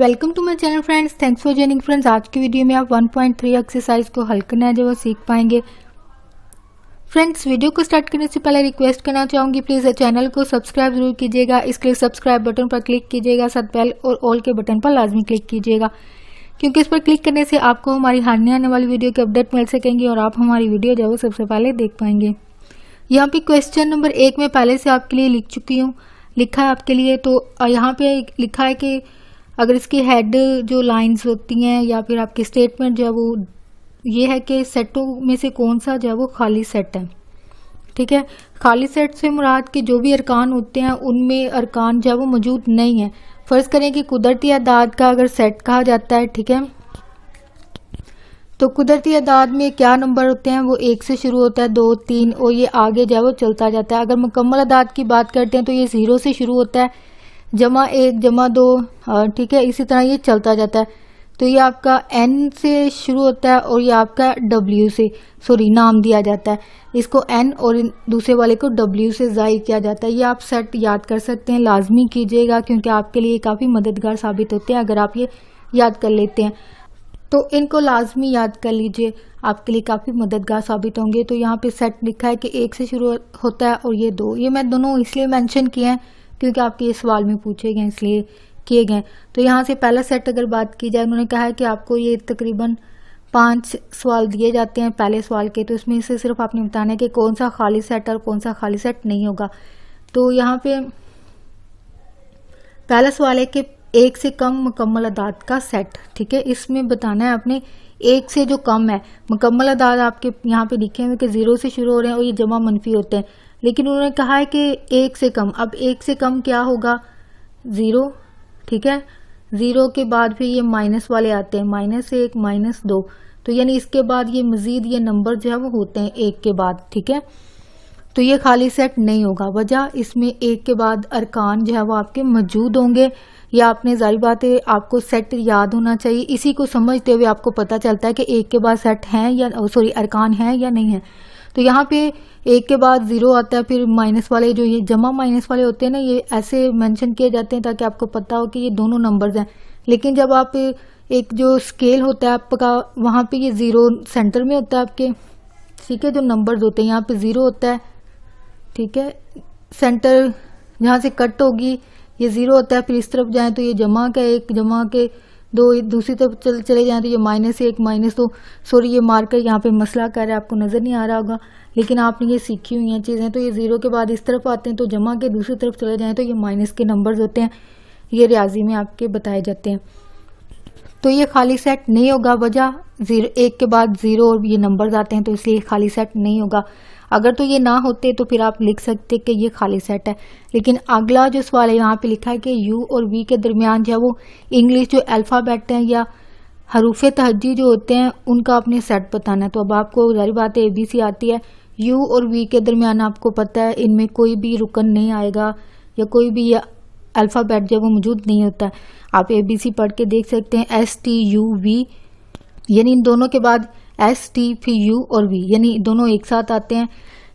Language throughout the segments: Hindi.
Welcome to my channel friends, thanks for joining friends. आज की वीडियो में आप 1.3 एक्सरसाइज को हल करना है जो वो सीख पाएंगे। फ्रेंड्स, वीडियो को स्टार्ट करने से पहले रिक्वेस्ट करना चाहूंगी, प्लीज चैनल को सब्सक्राइब जरूर कीजिएगा। इसके लिए सब्सक्राइब बटन पर क्लिक कीजिएगा, साथ बेल और ऑल के बटन पर लाजमी क्लिक कीजिएगा, क्योंकि इस पर क्लिक करने से आपको हमारी हारने आने वाली वीडियो के अपडेट मिल सकेंगे और आप हमारी वीडियो जो वो सबसे पहले देख पाएंगे। यहाँ पे क्वेश्चन नंबर 1 में पहले से आपके लिए लिखा है आपके लिए। तो यहाँ पे लिखा है कि अगर इसकी हेड जो लाइंस होती हैं या फिर आपकी स्टेटमेंट जो है वो ये है कि सेटों में से कौन सा जो है वो खाली सेट है। ठीक है, खाली सेट से मुराद के जो भी अरकान होते हैं उनमें अरकान जो है वो मौजूद नहीं है। फर्ज करें कि कुदरती अदाद का अगर सेट कहा जाता है, ठीक है, तो कुदरती अदाद में क्या नंबर होते हैं, वो 1 से शुरू होता है, 2, 3 और ये आगे जो है वो चलता जाता है। अगर मुकम्मल अदाद की बात करते हैं तो ये 0 से शुरू होता है, जमा 1, जमा 2, ठीक है, इसी तरह ये चलता जाता है। तो ये आपका n से शुरू होता है और ये आपका w से नाम दिया जाता है। इसको n और दूसरे वाले को w से ज़ाहिर किया जाता है। ये आप सेट याद कर सकते हैं, लाजमी कीजिएगा क्योंकि आपके लिए काफ़ी मददगार साबित होते हैं अगर आप ये याद कर लेते हैं। तो इनको लाजमी याद कर लीजिए, आपके लिए काफ़ी मददगार साबित होंगे। तो यहाँ पे सेट लिखा है कि 1 से शुरू होता है और ये 2, ये मैं दोनों इसलिए मेंशन किए हैं क्योंकि आपके ये सवाल में पूछे गए इसलिए किए गए। तो यहाँ से पहला सेट अगर बात की जाए, उन्होंने कहा है कि आपको ये तकरीबन 5 सवाल दिए जाते हैं पहले सवाल के, तो इसमें से सिर्फ आपने बताना है कि कौन सा खाली सेट और कौन सा खाली सेट नहीं होगा। तो यहाँ पे पहला सवाल है कि 1 से कम मुकम्मल अदाद का सेट। ठीक है, इसमें बताना है आपने 1 से जो कम है। मुकम्मल अदाद आपके यहाँ पे लिखे हुए कि 0 से शुरू हो रहे हैं और ये जमा मनफी होते हैं, लेकिन उन्होंने कहा है कि 1 से कम। अब 1 से कम क्या होगा, 0। ठीक है, 0 के बाद फिर ये माइनस वाले आते हैं, -1, -2, तो यानी इसके बाद ये मजीद ये नंबर जो है वो होते हैं 1 के बाद। ठीक है, तो ये खाली सेट नहीं होगा। वजह, इसमें 1 के बाद अरकान जो है वो आपके मौजूद होंगे। या आपने जारी बात है आपको सेट याद होना चाहिए, इसी को समझते हुए आपको पता चलता है कि 1 के बाद सेट हैं या अरकान हैं या नहीं है। तो यहाँ पे 1 के बाद 0 आता है, फिर माइनस वाले जो ये जमा माइनस वाले होते हैं ना, ये ऐसे मेंशन किए जाते हैं ताकि आपको पता हो कि ये दोनों नंबर्स हैं। लेकिन जब आप एक जो स्केल होता है आपका, वहाँ पे ये 0 सेंटर में होता है आपके। ठीक है, जो नंबर्स होते हैं यहाँ पे 0 होता है। ठीक है, सेंटर जहाँ से कट होगी ये 0 होता है, फिर इस तरफ जाएं तो ये जमा का 1, जमा के 2, दूसरी तरफ चले जाएं तो ये -1, -2। ये मार्कर यहाँ पे मसला कर रहा है, आपको नजर नहीं आ रहा होगा, लेकिन आपने ये सीखी हुई हैं चीजें। तो ये 0 के बाद इस तरफ आते हैं, तो जमा के दूसरी तरफ चले जाएं तो ये माइनस के नंबर्स होते हैं। ये रियाजी में आपके बताए जाते हैं। तो ये खाली सेट नहीं होगा। वजह, 1 के बाद 0 और ये नंबर्स आते हैं तो इसलिए खाली सेट नहीं होगा। अगर तो ये ना होते तो फिर आप लिख सकते कि ये खाली सेट है। लेकिन अगला जो सवाल है यहाँ पे लिखा है कि U और V के दरमियान जो है वो इंग्लिश जो अल्फ़ाबेट हैं या हरूफ तहज्जी जो होते हैं उनका आपने सेट बताना है। तो अब आपको जारी बात है ABC आती है, U और V के दरमियान आपको पता है इनमें कोई भी रुकन नहीं आएगा या कोई भी अल्फ़ाबेट जो वो मौजूद नहीं होता है। आप ABC पढ़ के देख सकते हैं, STUV, यानी इन दोनों के बाद ST फिर U और V, यानी दोनों एक साथ आते हैं,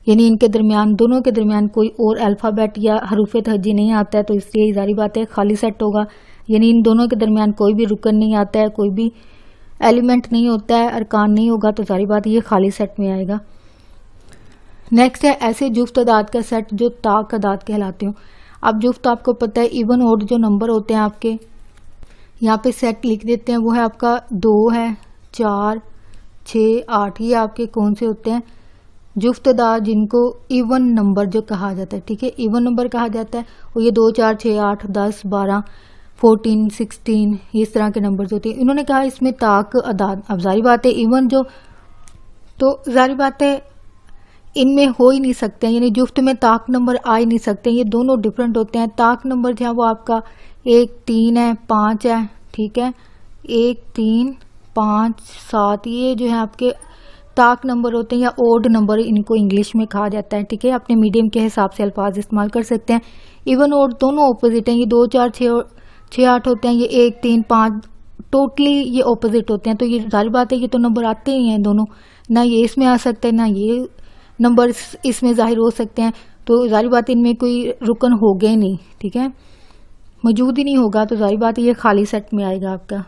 यानी इनके दरमियान दोनों के दरमियान कोई और अल्फ़ाबेट या हरूफ तहज्जी नहीं आता है, तो इसलिए जारी बात है खाली सेट होगा। यानी इन दोनों के दरमियान कोई भी रुकन नहीं आता है, कोई भी एलिमेंट नहीं होता है, अरकान नहीं होगा, तो जारी बात ये खाली सेट में आएगा। नेक्स्ट है ऐसे जुफ्त अदाद का सेट जो ताक अदाद कहलाते हो। अब जुफ्त आपको पता है इवन ओड जो नंबर होते हैं आपके, यहाँ पे सेट लिख देते हैं, वो है आपका 2 है, 4, 6, 8, ये आपके कौन से होते हैं, जुफ्त अदाद जिनको इवन नंबर जो कहा जाता है। ठीक है, इवन नंबर कहा जाता है, और ये 2, 4, 6, 8, 10, 12, 14, 16 इस तरह के नंबर्स होते हैं। इन्होंने कहा इसमें ताक अदाद। अब जारी बात है इवन जो, तो जारी बात है इनमें हो ही नहीं सकते, यानी जुफ्त में ताक नंबर आ ही नहीं सकते, ये दोनों डिफरेंट होते हैं। ताक नंबर जो है वो आपका 1, 3 है, 5 है। ठीक है, 1, 3, 5, 7 ये जो है आपके ताक नंबर होते हैं या ओड नंबर इनको इंग्लिश में कहा जाता है। ठीक है, अपने मीडियम के हिसाब से अल्फाज इस्तेमाल कर सकते हैं। इवन ओड दोनों ऑपोजिट हैं, ये 2, 4, 6, 8 होते हैं, ये 1, 3, 5 टोटली ये ऑपोजिट होते हैं। तो ये जाहिर बात है ये तो नंबर आते ही हैं दोनों, ना ये इसमें आ सकते हैं ना ये नंबर इसमें जाहिर हो सकते हैं। तो जाहिर बात है इनमें कोई रुकन हो गए नहीं। ठीक है, मौजूद ही नहीं होगा तो जाहिर बात है ये खाली सेट में आएगा आपका।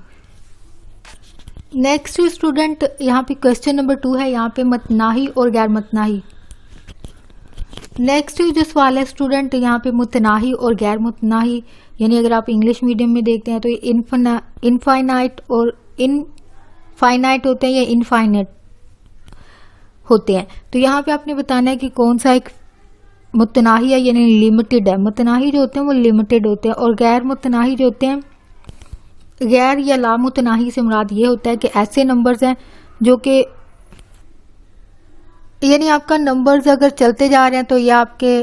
नेक्स्ट स्टूडेंट यहाँ पे क्वेश्चन नंबर 2 है, यहाँ पे मतनाही और गैर मतनाही। नेक्स्ट जो सवाल है स्टूडेंट, यहाँ पे मुतनाही और गैर मुतनाही, यानी अगर आप इंग्लिश मीडियम में देखते हैं तो ये इनफाइनाइट और इनफाइनाइट होते हैं या इनफाइनाइट होते हैं। तो यहाँ पे आपने बताना है कि कौन सा एक मुतनाही है यानी लिमिटेड है। मुतनाही जो होते हैं वो लिमिटेड होते हैं, और गैर मुतनाही जो होते हैं, गैर या लामुतनाही से मुराद ये होता है कि ऐसे नंबर्स हैं जो कि यानी आपका नंबर्स अगर चलते जा रहे हैं तो ये आपके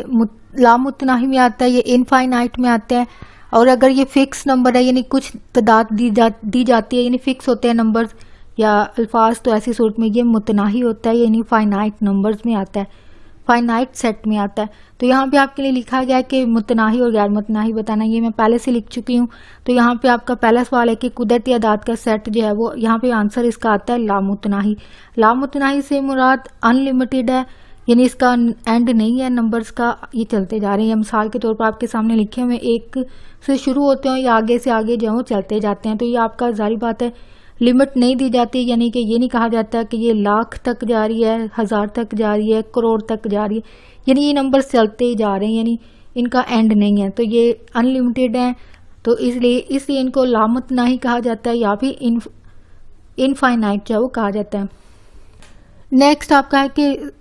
लामुतनाही में आता है, ये इनफाइनाइट में आता है। और अगर ये फिक्स नंबर है यानी कुछ तादाद दी जाती है, यानी फिक्स होते हैं नंबर्स या अल्फाज, तो ऐसी सूरत में ये मुतनाही होता है, यानी फाइनाइट नंबर्स में आता है, फाइनाइट सेट में आता है। तो यहाँ पे आपके लिए लिखा गया है कि मुतनाही और गैर मुतनाही बताना, ये मैं पहले से लिख चुकी हूँ। तो यहाँ पे आपका पहला सवाल है कि कुदरती अदाद का सेट जो है वो, यहाँ पे आंसर इसका आता है लामुतनाही। लामुतनाही से मुराद अनलिमिटेड है, यानी इसका एंड नहीं है नंबर्स का, ये चलते जा रहे हैं। मिसाल के तौर पर आपके सामने लिखे हुए एक से शुरू होते हैं या आगे से आगे जो चलते जाते हैं। तो ये आपका जारी बात है लिमिट नहीं दी जाती, यानी कि ये नहीं कहा जाता कि ये लाख तक जा रही है, 1000 तक जा रही है, करोड़ तक जा रही है, यानी ये नंबर चलते ही जा रहे हैं, यानी इनका एंड नहीं है। तो ये अनलिमिटेड है, तो इसलिए इनको लामुतनाही कहा जाता है या फिर इनफाइनाइट जो वो कहा जाता है। नेक्स्ट आपका है कि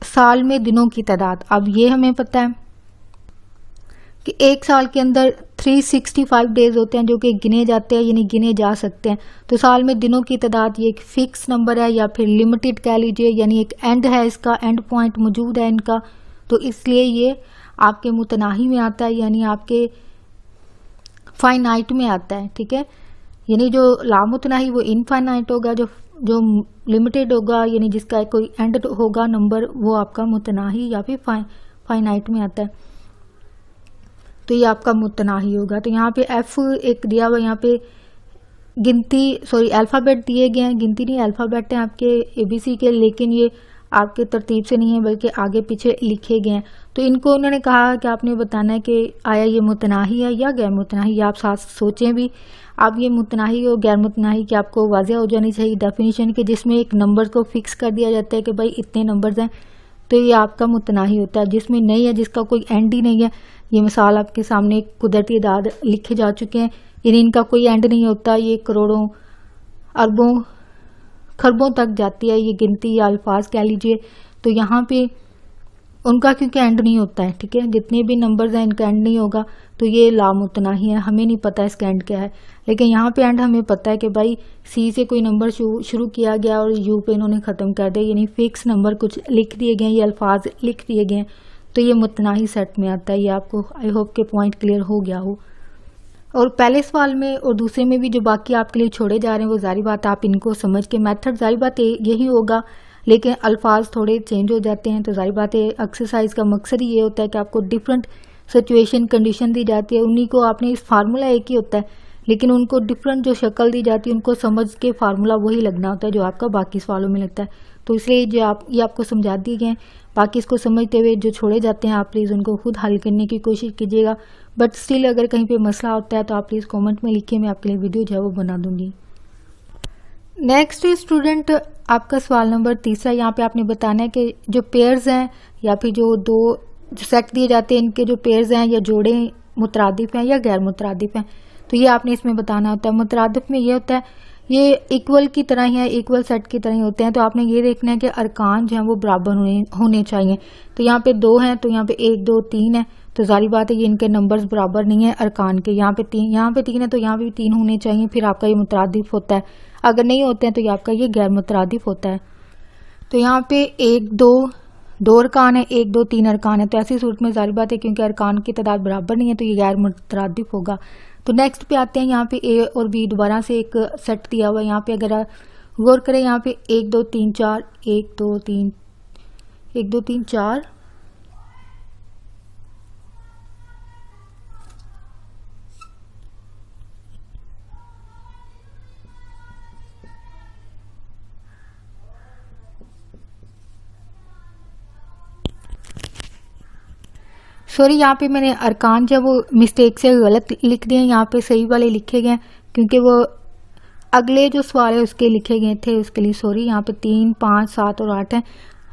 साल में दिनों की तादाद। अब ये हमें पता है कि एक साल के अंदर 365 डेज होते हैं जो कि गिने जाते हैं, यानी गिने जा सकते हैं। तो साल में दिनों की तादाद ये एक फिक्स नंबर है या फिर लिमिटेड कह लीजिए, यानी एक एंड है, इसका एंड पॉइंट मौजूद है इनका, तो इसलिए ये आपके मुतनाही में आता है, यानी आपके फाइनाइट में आता है। ठीक है, यानी जो लामुतनाही वो इनफाइनाइट होगा, जो लिमिटेड होगा यानी जिसका कोई एंड होगा नंबर, वो आपका मुतनाही या फिर फाइनाइट में आता है। तो ये आपका मुतनाही होगा। तो यहाँ पे एफ एक दिया हुआ, यहाँ पे अल्फ़ाबेट दिए गए हैं, गिनती नहीं अल्फ़ाबेट है आपके ABC के, लेकिन ये आपके तरतीब से नहीं है बल्कि आगे पीछे लिखे गए हैं। तो इनको उन्होंने कहा कि आपने बताना है कि आया ये मुतनाही है या गैर मुतनाही, या आप साथ सोचें भी। आप ये मुतनाही और गैर मुतनाही की आपको वाज़ेह हो जानी चाहिए डेफिनेशन के, जिसमें एक नंबर को फिक्स कर दिया जाता है कि भाई इतने नंबर्स हैं, तो ये आपका मुतनाही होता है। जिसमें नहीं है, जिसका कोई एंड ही नहीं है, ये मिसाल आपके सामने कुदरती अदाद लिखे जा चुके हैं, यानी इनका कोई एंड नहीं होता, ये करोड़ों अरबों खरबों तक जाती है ये गिनती या अल्फाज कह लीजिए। तो यहाँ पे उनका क्योंकि एंड नहीं होता है, ठीक है, जितने भी नंबर्स हैं इनका एंड नहीं होगा, तो ये लामुतनाही है। हमें नहीं पता इसका एंड क्या है, लेकिन यहाँ पे एंड हमें पता है कि भाई सी से कोई नंबर शुरू किया गया और यू पे इन्होंने ख़त्म कर दिया, यानी फिक्स नंबर कुछ लिख दिए गए, ये अल्फाज लिख दिए गए, तो ये मुतनाही सेट में आता है। ये आपको आई होप के पॉइंट क्लियर हो गया हो। और पहले सवाल में और दूसरे में भी जो बाकी आपके लिए छोड़े जा रहे हैं वो जारी बात आप इनको समझ के, मेथड जारी बात यही होगा, लेकिन अल्फाज थोड़े चेंज हो जाते हैं। तो जारी बात है एक्सरसाइज का मकसद ही ये होता है कि आपको डिफरेंट सिचुएशन कंडीशन दी जाती है, उन्हीं को आपने इस फार्मूला एक ही होता है, लेकिन उनको डिफरेंट जो शक्ल दी जाती है उनको समझ के फार्मूला वही लगना होता है जो आपका बाकी सवालों में लगता है। तो इसलिए जो ये आपको समझा दिए गए हैं, बाकी इसको समझते हुए जो छोड़े जाते हैं आप प्लीज़ उनको खुद हल करने की कोशिश कीजिएगा। बट स्टिल अगर कहीं पे मसला होता है तो आप प्लीज़ कमेंट में लिखिए, मैं आपके लिए वीडियो जो है वो बना दूंगी। नेक्स्ट स्टूडेंट आपका सवाल नंबर 3, यहाँ पे आपने बताना है कि जो पेयर्स हैं या फिर जो दो सेट दिए जाते हैं इनके जो पेयर्स हैं या जोड़े मुतरादिफ हैं या गैर मुतरादिफ हैं, तो ये आपने इसमें बताना होता है। मुतरादिफ में ये होता है ये इक्वल की तरह ही है, इक्वल सेट की तरह ही होते हैं। तो आपने ये देखना है कि अरकान जो हैं वो बराबर होने चाहिए। तो यहाँ पे 2 हैं, तो यहाँ पे 1 2 3 है, तो जारी बात है ये इनके नंबर्स बराबर नहीं है अरकान के। यहाँ पे 3 है तो यहाँ पे 3 होने चाहिए, फिर आपका ये मुतरादिफ होता है। अगर नहीं होते हैं तो ये आपका ये गैर मुतरादिफ होता है। तो यहाँ पे 1 2 अरकान है, 1 2 3 अरकान है, तो ऐसी सूरत में जारी बात है क्योंकि अरकान की तादाद बराबर नहीं है तो ये गैर मुतरादिफ होगा। तो नेक्स्ट पे आते हैं, यहाँ पे ए और बी दोबारा से एक सेट दिया हुआ है। यहाँ पे अगर गौर करें, यहाँ पे 1 2 3 4 1 2 3 1 2 3 4 सॉरी, यहाँ पे मैंने अरकान जो वो मिस्टेक से गलत लिख दिए, यहाँ पे सही वाले लिखे गए क्योंकि वो अगले जो सवाल है उसके लिखे गए थे, उसके लिए सॉरी। यहाँ पे 3, 5, 7 और 8 है।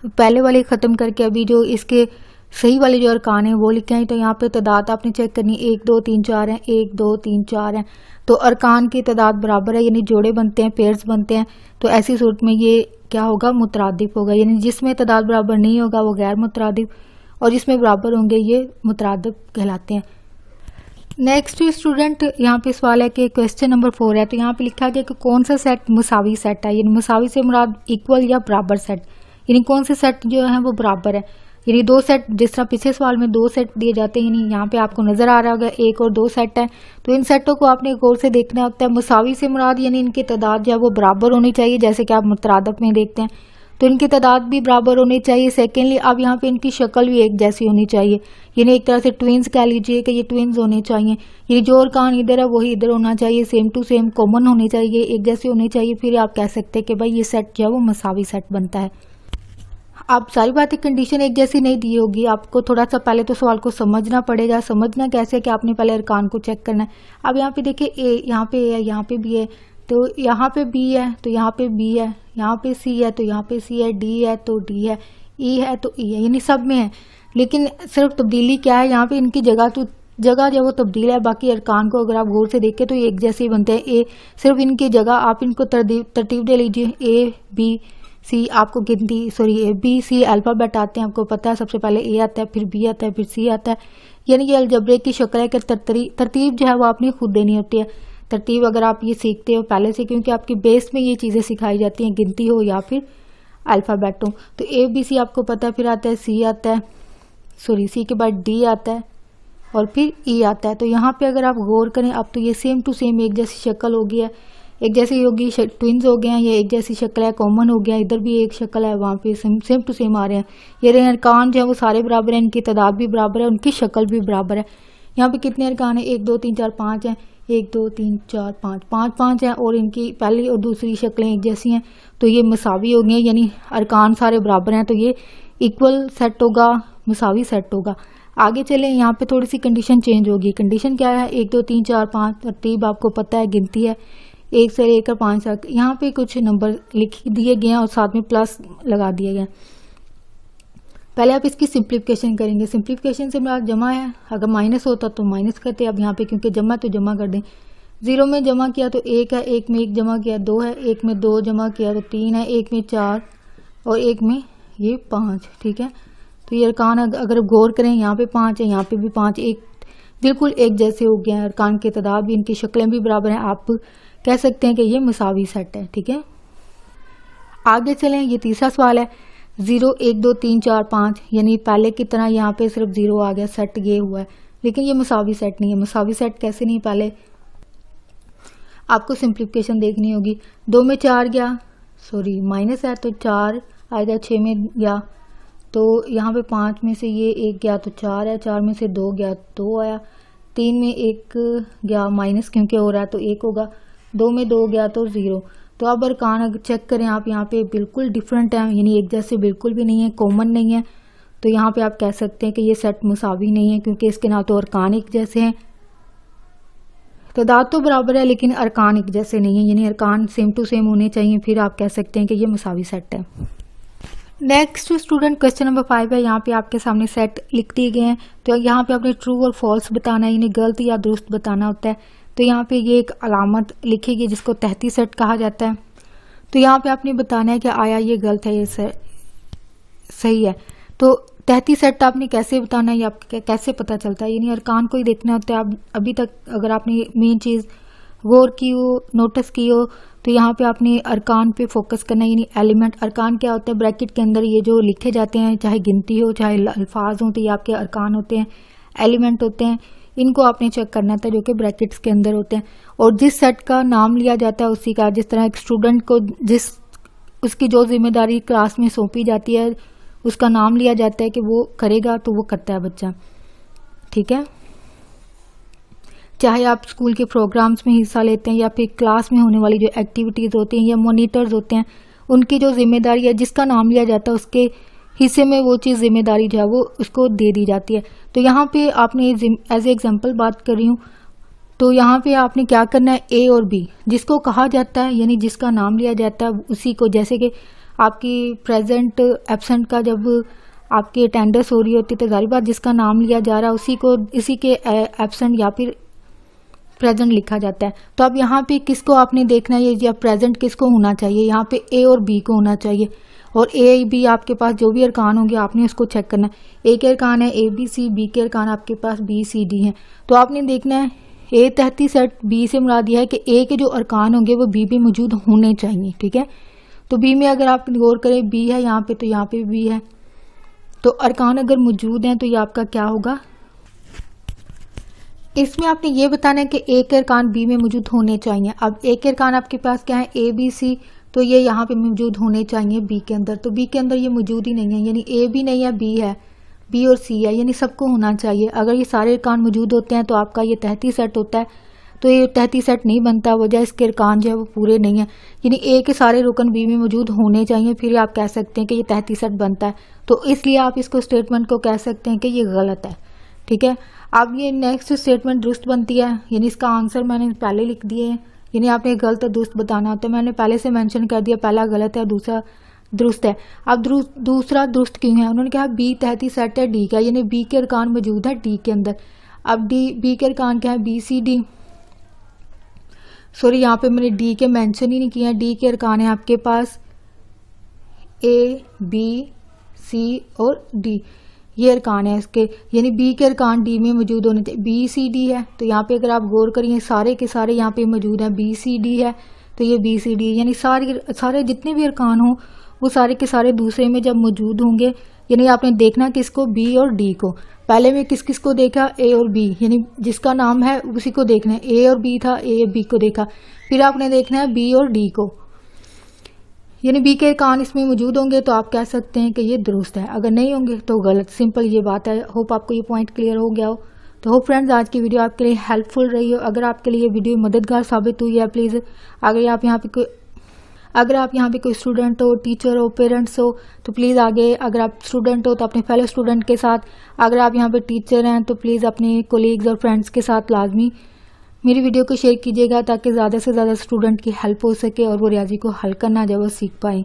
पहले वाले ख़त्म करके अभी जो इसके सही वाले जो अरकान है वो लिखे हैं। तो यहाँ पे तादाद आपने चेक करनी, 1 2 3 4 है, 1 2 3 4 है। तो अरकान की तादाद बराबर है, यानी जोड़े बनते हैं, पेयर्स बनते हैं। तो ऐसी सूरत में ये क्या होगा, मुतरादिफ होगा। यानी जिसमें तादाद बराबर नहीं होगा वो गैर मुतरादिफ, और जिसमें बराबर होंगे ये मुतरादिफ कहलाते हैं। नेक्स्ट स्टूडेंट, यहाँ पे सवाल है कि क्वेश्चन नंबर 4 है। तो यहाँ पे लिखा गया कि कौन सा सेट मुसावी सेट है। यानी मुसावी से मुराद इक्वल या बराबर सेट, यानी कौन से सेट जो है वो बराबर है। यानी 2 सेट, जिस तरह पिछले सवाल में 2 सेट दिए जाते हैं, यानी यहाँ पे आपको नजर आ रहा होगा 1 और 2 सेट है। तो इन सेटों को आपने गौर से देखना होता है। मुसावी से मुराद यानी इनकी तादाद जो है वो बराबर होनी चाहिए, जैसे कि आप मुतरादिफ में देखते हैं। तो इनकी तादाद भी बराबर होनी चाहिए। सेकेंडली, अब यहाँ पे इनकी शक्ल भी एक जैसी होनी चाहिए, यानी एक तरह से ट्विंस कह लीजिए कि ये ट्विंस होने चाहिए। ये जो अरकान इधर है वही इधर होना चाहिए, सेम टू सेम कॉमन होनी चाहिए, एक जैसी होनी चाहिए। फिर आप कह सकते हैं कि भाई ये सेट जो है वो मुसावी सेट बनता है। आप सारी बातें कंडीशन एक जैसी नहीं दी होगी, आपको थोड़ा सा पहले तो सवाल को समझना पड़ेगा। समझना कैसे कि आपने पहले अरकान को चेक करना है। अब यहाँ पे देखिए ए, यहाँ पे ए है, यहाँ पे बी है, तो यहाँ पे बी है तो यहाँ पे बी है, यहाँ पे सी है तो यहाँ पे सी है, डी है तो डी है, ई है तो ई है, यानी सब में है। लेकिन सिर्फ तब्दीली क्या है, यहाँ पे इनकी जगह तो जगह जो वो तब्दील है। बाकी अरकान को अगर आप गौर से देखें तो ये एक जैसे ही बनते हैं। ए सिर्फ इनकी जगह आप इनको तरतीब दे लीजिए, ए बी सी, आपको गिनती sorry A B C alphabet आते हैं, आपको पता है। सबसे पहले ए आता है, फिर बी आता है, फिर सी आता है। यानी ये अलजबरे की शक्ल है कि तरतीब जो है वो आपने खुद देनी होती है। तरतीब अगर आप ये सीखते हो पहले से, क्योंकि आपकी बेस में ये चीज़ें सिखाई जाती हैं, गिनती हो या फिर अल्फ़ाबेट हो। तो ए बी सी आपको पता है, फिर आता है सी आता है, सॉरी सी के बाद डी आता है और फिर ई आता है। तो यहाँ पे अगर आप गौर करें, अब तो ये सेम टू सेम एक जैसी शक्ल हो गई है, एक जैसी होगी, ट्विंस हो गए हैं, ये एक जैसी शक्ल है, कॉमन हो गया, इधर भी एक शक्ल है, वहाँ पे सेम टू सेम आ रहे हैं। ये अरकान जो है वो सारे बराबर हैं, इनकी तादाद भी बराबर है, उनकी शक्ल भी बराबर है। यहाँ पे कितने अरकान है, 1 2 3 4 5 हैं, 1 2 3 4 5 5 हैं, और इनकी पहली और दूसरी शक्लें एक जैसी हैं। तो ये मसावी हो गए, यानी अरकान सारे बराबर हैं, तो ये इक्वल सेट होगा, मसावी सेट होगा। आगे चलें, यहाँ पे थोड़ी सी कंडीशन चेंज होगी। कंडीशन क्या है, 1 2 3 4 5 तरतीब आपको पता है, गिनती है 1 से लेकर 5 तक। यहाँ पे कुछ नंबर लिख दिए गए हैं और साथ में प्लस लगा दिए गए हैं। पहले आप इसकी सिंप्लीफिकेशन करेंगे। सिंप्लीफिकेशन से मेरा जमा है, अगर माइनस होता तो माइनस करते। अब यहाँ पे क्योंकि जमा तो जमा कर दें। 0 में जमा किया तो 1 है, 1 में 1 जमा किया 2 है, 1 में 2 जमा किया तो 3 है, 1 में 4 और 1 में ये 5। ठीक है, तो ये अरकान अगर गौर करें, यहाँ पे 5 है, यहाँ पे भी 5, एक बिल्कुल एक जैसे हो गए हैं। अरकान की तादाद भी, इनकी शक्लें भी बराबर हैं। आप कह सकते हैं कि ये मुसावी सेट है। ठीक है, आगे चलें, ये तीसरा सवाल है। 0 1 2 3 4 5, यानी पहले की तरह यहाँ पे सिर्फ 0 आ गया, सेट ये हुआ है, लेकिन ये मुसावी सेट नहीं है। मुसावी सेट कैसे नहीं, पहले आपको सिंप्लीफिकेशन देखनी होगी। 2 में 4 गया, सॉरी माइनस है तो 4 आएगा, 6 में गया तो यहाँ पे 5 में से ये 1 गया तो 4 है, 4 में से 2 गया 2 आया, 3 में 1 गया माइनस क्योंकि हो रहा है तो 1 होगा, 2 में 2 गया तो 0। तो अब अरकान अगर चेक करें आप, यहाँ पे बिल्कुल डिफरेंट है, यानी एक जैसे बिल्कुल भी नहीं है, कॉमन नहीं है। तो यहाँ पे आप कह सकते हैं कि ये सेट मुसावी नहीं है, क्योंकि इसके ना तो अरकान एक जैसे हैं, तादाद तो बराबर है लेकिन अरकान एक जैसे नहीं है, यानी अरकान सेम टू सेम होने चाहिए, फिर आप कह सकते हैं कि ये मुसावी सेट है। नेक्स्ट स्टूडेंट, क्वेश्चन नंबर 5 है। यहाँ पे आपके सामने सेट लिख दिए गए हैं। तो यहाँ पे आपने ट्रू और फॉल्स बताना है, यानी गलत या दुरुस्त बताना होता है। तो यहाँ पे ये एक अलामत लिखेगी जिसको तहती सेट कहा जाता है। तो यहाँ पे आपने बताना है कि आया ये गलत है, ये सही है। तो तहती सेट आपने कैसे बताना है, ये आपको कैसे पता चलता है, यानी अरकान को ही देखना होता है। आप अभी तक अगर आपने मेन चीज़ गौर की हो, नोटिस की हो, तो यहाँ पे आपने अरकान पे फोकस करना है, यानी एलिमेंट। अरकान क्या होता है, ब्रैकेट के अंदर ये जो लिखे जाते हैं, चाहे गिनती हो चाहे अल्फाज हो, तो ये आपके अरकान होते हैं, एलिमेंट होते हैं। इनको आपने चेक करना था जो कि ब्रैकेट्स के अंदर होते हैं। और जिस सेट का नाम लिया जाता है उसी का, जिस तरह एक स्टूडेंट को उसकी जो जिम्मेदारी क्लास में सौंपी जाती है उसका नाम लिया जाता है कि वो करेगा तो वो करता है बच्चा। ठीक है, चाहे आप स्कूल के प्रोग्राम्स में हिस्सा लेते हैं या फिर क्लास में होने वाली जो एक्टिविटीज़ होती हैं या मॉनिटर्स होते हैं, उनकी जो जिम्मेदारी है, जिसका नाम लिया जाता है उसके हिस्से में वो चीज़ जिम्मेदारी जो है वो उसको दे दी जाती है। तो यहाँ पे आपने एज ए एग्जाम्पल बात कर रही हूँ, तो यहाँ पे आपने क्या करना है, ए और बी जिसको कहा जाता है यानी जिसका नाम लिया जाता है उसी को, जैसे कि आपकी प्रेजेंट एब्सेंट का जब आपकी अटेंडेंस हो रही होती है तो जारी बात जिसका नाम लिया जा रहा है उसी को इसी के एब्सेंट या फिर प्रेजेंट लिखा जाता है। तो अब यहाँ पे किसको आपने देखना है या प्रेजेंट किसको होना चाहिए, यहाँ पे ए और बी को होना चाहिए। और ए बी आपके पास जो भी अरकान होंगे आपने उसको चेक करना है। ए के अरकान है ए बी सी, बी के अरकान आपके पास बी सी डी हैं। तो आपने देखना है ए तहती सेट बी से मुराद दिया है कि ए के जो अरकान होंगे वो बी में मौजूद होने चाहिए, ठीक है। तो बी में अगर आप गौर करें बी है यहाँ पे, तो यहाँ पे बी है, तो अरकान अगर मौजूद हैं तो ये आपका क्या होगा, इसमें आपने ये बताना है कि ए के अरकान बी में मौजूद होने चाहिए। अब ए के अरकान आपके पास क्या है, ए बी सी, तो ये यहाँ पे मौजूद होने चाहिए बी के अंदर, तो बी के अंदर ये मौजूद ही नहीं है, यानी ए भी नहीं है बी है, बी और सी है, यानी सबको होना चाहिए। अगर ये सारे अरकान मौजूद होते हैं तो आपका ये तहती सेट होता है, तो ये तहती सेट नहीं बनता, वजह इसके अरकान जो है वो पूरे नहीं है, यानी ए के सारे रुकन बी में मौजूद होने चाहिए, फिर आप कह सकते हैं कि ये तहती सेट बनता है। तो इसलिए आप इसको स्टेटमेंट को कह सकते हैं कि ये गलत है, ठीक है। अब ये नेक्स्ट स्टेटमेंट दुरुस्त बनती है, यानी इसका आंसर मैंने पहले लिख दिए हैं, यानी आपने गलत और दुरुस्त बताना होता है, मैंने पहले से मेंशन कर दिया, पहला गलत है दूसरा दुरुस्त है। अब दूसरा दुरुस्त क्यों है, उन्होंने कहा बी तहती सेट है डी का, यानी बी के अरकान मौजूद है डी के अंदर। अब बी के अरकान क्या है, बी सी डी, सॉरी यहाँ पे मैंने डी के मेंशन ही नहीं किया। डी के अरकान है आपके पास ए बी सी और डी, ये अरकान है इसके, यानी बी के अरकान डी में मौजूद होने चाहिए। बी सी डी है, तो यहाँ पे अगर आप गौर करिए सारे के सारे यहाँ पे मौजूद है, बी सी डी है, तो ये बी सी डी, यानी सारे जितने भी अरकान हो वो सारे के सारे दूसरे में जब मौजूद होंगे, यानी आपने देखना किसको, बी और डी को। पहले में किस किस को देखा, ए और बी, यानी जिसका नाम है उसी को देखना है। ए और बी था, ए और बी को देखा, फिर आपने देखना है बी और डी को, यानी बी के अरकान इसमें मौजूद होंगे तो आप कह सकते हैं कि ये दुरुस्त है, अगर नहीं होंगे तो गलत, सिंपल ये बात है। होप आपको ये पॉइंट क्लियर हो गया हो। तो होप फ्रेंड्स आज की वीडियो आपके लिए हेल्पफुल रही हो। अगर आपके लिए वीडियो मददगार साबित हुई है, प्लीज़ अगर आप यहाँ पे कोई स्टूडेंट हो, टीचर हो, पेरेंट्स हो, तो प्लीज़ आगे, अगर आप स्टूडेंट हो तो अपने फेलो स्टूडेंट के साथ, अगर आप यहाँ पे टीचर हैं तो प्लीज़ अपने कोलीग्स और फ्रेंड्स के साथ लाजमी मेरी वीडियो को शेयर कीजिएगा, ताकि ज़्यादा से ज़्यादा स्टूडेंट की हेल्प हो सके और वो रियाजी को हल करना जब वो सीख पाए।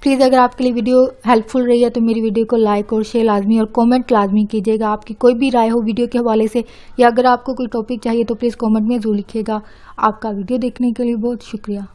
प्लीज़ अगर आपके लिए वीडियो हेल्पफुल रही है तो मेरी वीडियो को लाइक और शेयर लाजमी और कमेंट लाजमी कीजिएगा। आपकी कोई भी राय हो वीडियो के हवाले से, या अगर आपको कोई टॉपिक चाहिए तो प्लीज़ कमेंट में ज़रूर लिखिएगा। आपका वीडियो देखने के लिए बहुत शुक्रिया।